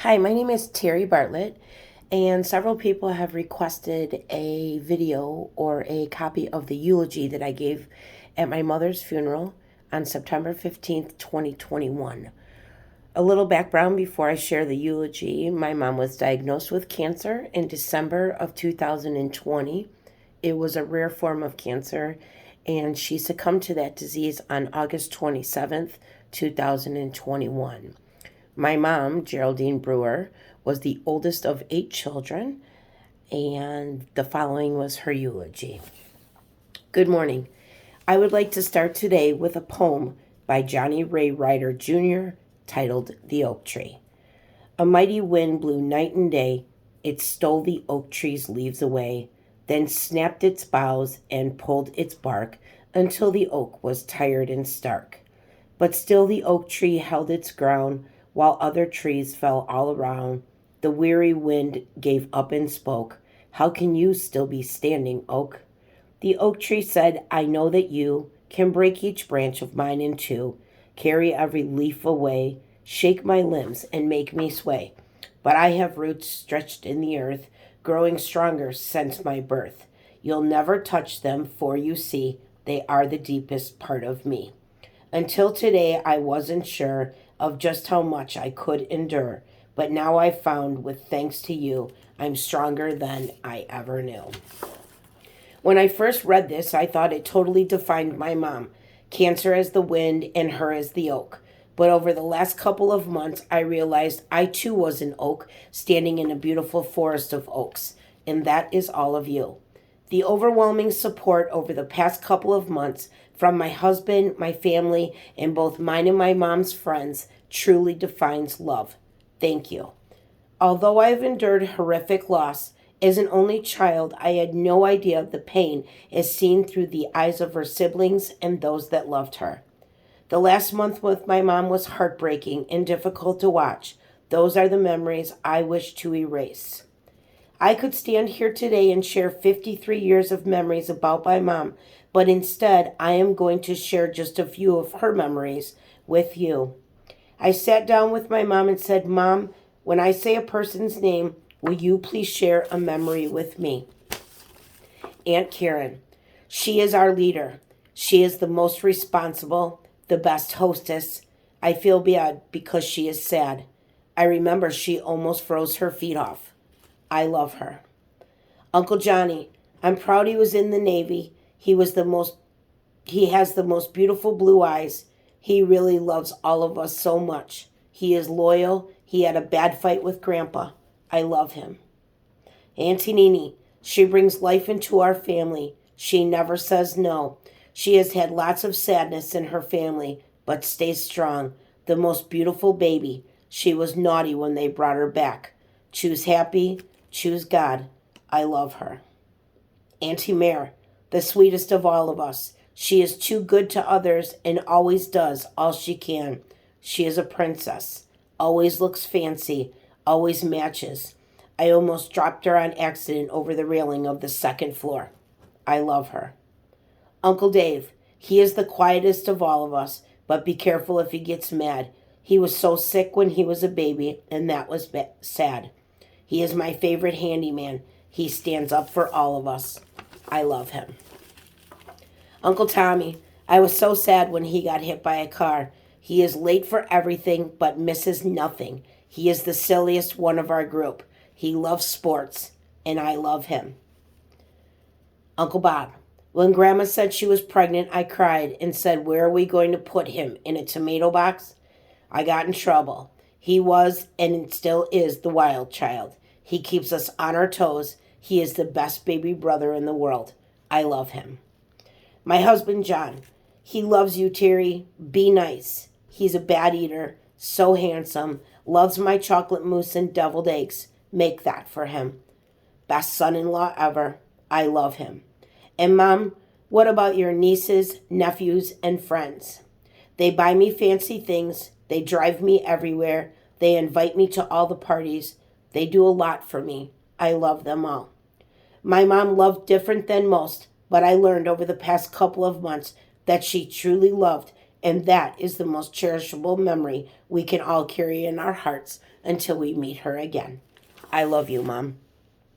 Hi, my name is Terry Bartlett, and several people have requested a video or a copy of the eulogy that I gave at my mother's funeral on September 15th, 2021. A little background before I share the eulogy. My mom was diagnosed with cancer in December of 2020. It was a rare form of cancer, and she succumbed to that disease on August 27th, 2021. My mom, Geraldine Brewer, was the oldest of 8 children, and the following was her eulogy. Good morning. I would like to start today with a poem by Johnny Ray Ryder Jr. titled The Oak Tree. A mighty wind blew night and day. It stole the oak tree's leaves away, then snapped its boughs and pulled its bark until the oak was tired and stark. But still the oak tree held its ground, while other trees fell all around. The weary wind gave up and spoke, "How can you still be standing, oak?" The oak tree said, "I know that you can break each branch of mine in two, carry every leaf away, shake my limbs and make me sway. But I have roots stretched in the earth, growing stronger since my birth. You'll never touch them, for you see, they are the deepest part of me. Until today I wasn't sure of just how much I could endure, but now I've found, with thanks to you, I'm stronger than I ever knew." When I first read this, I thought it totally defined my mom. Cancer as the wind and her as the oak. But over the last couple of months, I realized I too was an oak standing in a beautiful forest of oaks, and that is all of you. The overwhelming support over the past couple of months from my husband, my family, and both mine and my mom's friends truly defines love. Thank you. Although I've endured horrific loss, as an only child, I had no idea of the pain as seen through the eyes of her siblings and those that loved her. The last month with my mom was heartbreaking and difficult to watch. Those are the memories I wish to erase. I could stand here today and share 53 years of memories about my mom, but instead I am going to share just a few of her memories with you. I sat down with my mom and said, "Mom, when I say a person's name, will you please share a memory with me?" Aunt Karen. She is our leader. She is the most responsible, the best hostess. I feel bad because she is sad. I remember she almost froze her feet off. I love her. Uncle Johnny. I'm proud he was in the Navy. He has the most beautiful blue eyes. He really loves all of us so much. He is loyal. He had a bad fight with Grandpa. I love him. Auntie Nini. She brings life into our family. She never says no. She has had lots of sadness in her family, but stays strong. The most beautiful baby. She was naughty when they brought her back. Choose happy. Choose God. I love her. Auntie Mare. The sweetest of all of us. She is too good to others and always does all she can. She is a princess. Always looks fancy. Always matches. I almost dropped her on accident over the railing of the second floor. I love her. Uncle Dave. He is the quietest of all of us, but be careful if he gets mad. He was so sick when he was a baby, and that was sad. He is my favorite handyman. He stands up for all of us. I love him. Uncle Tommy. I was so sad when he got hit by a car. He is late for everything but misses nothing. He is the silliest one of our group. He loves sports, and I love him. Uncle Bob. When Grandma said she was pregnant, I cried and said, "Where are we going to put him? In a tomato box?" I got in trouble. He was and still is the wild child. He keeps us on our toes. He is the best baby brother in the world. I love him. My husband, John. He loves you, Terry. Be nice. He's a bad eater. So handsome. Loves my chocolate mousse and deviled eggs. Make that for him. Best son-in-law ever. I love him. And Mom, what about your nieces, nephews, and friends? They buy me fancy things. They drive me everywhere. They invite me to all the parties. They do a lot for me. I love them all. My mom loved different than most, but I learned over the past couple of months that she truly loved And that is the most cherishable memory we can all carry in our hearts until we meet her again. I love you, Mom.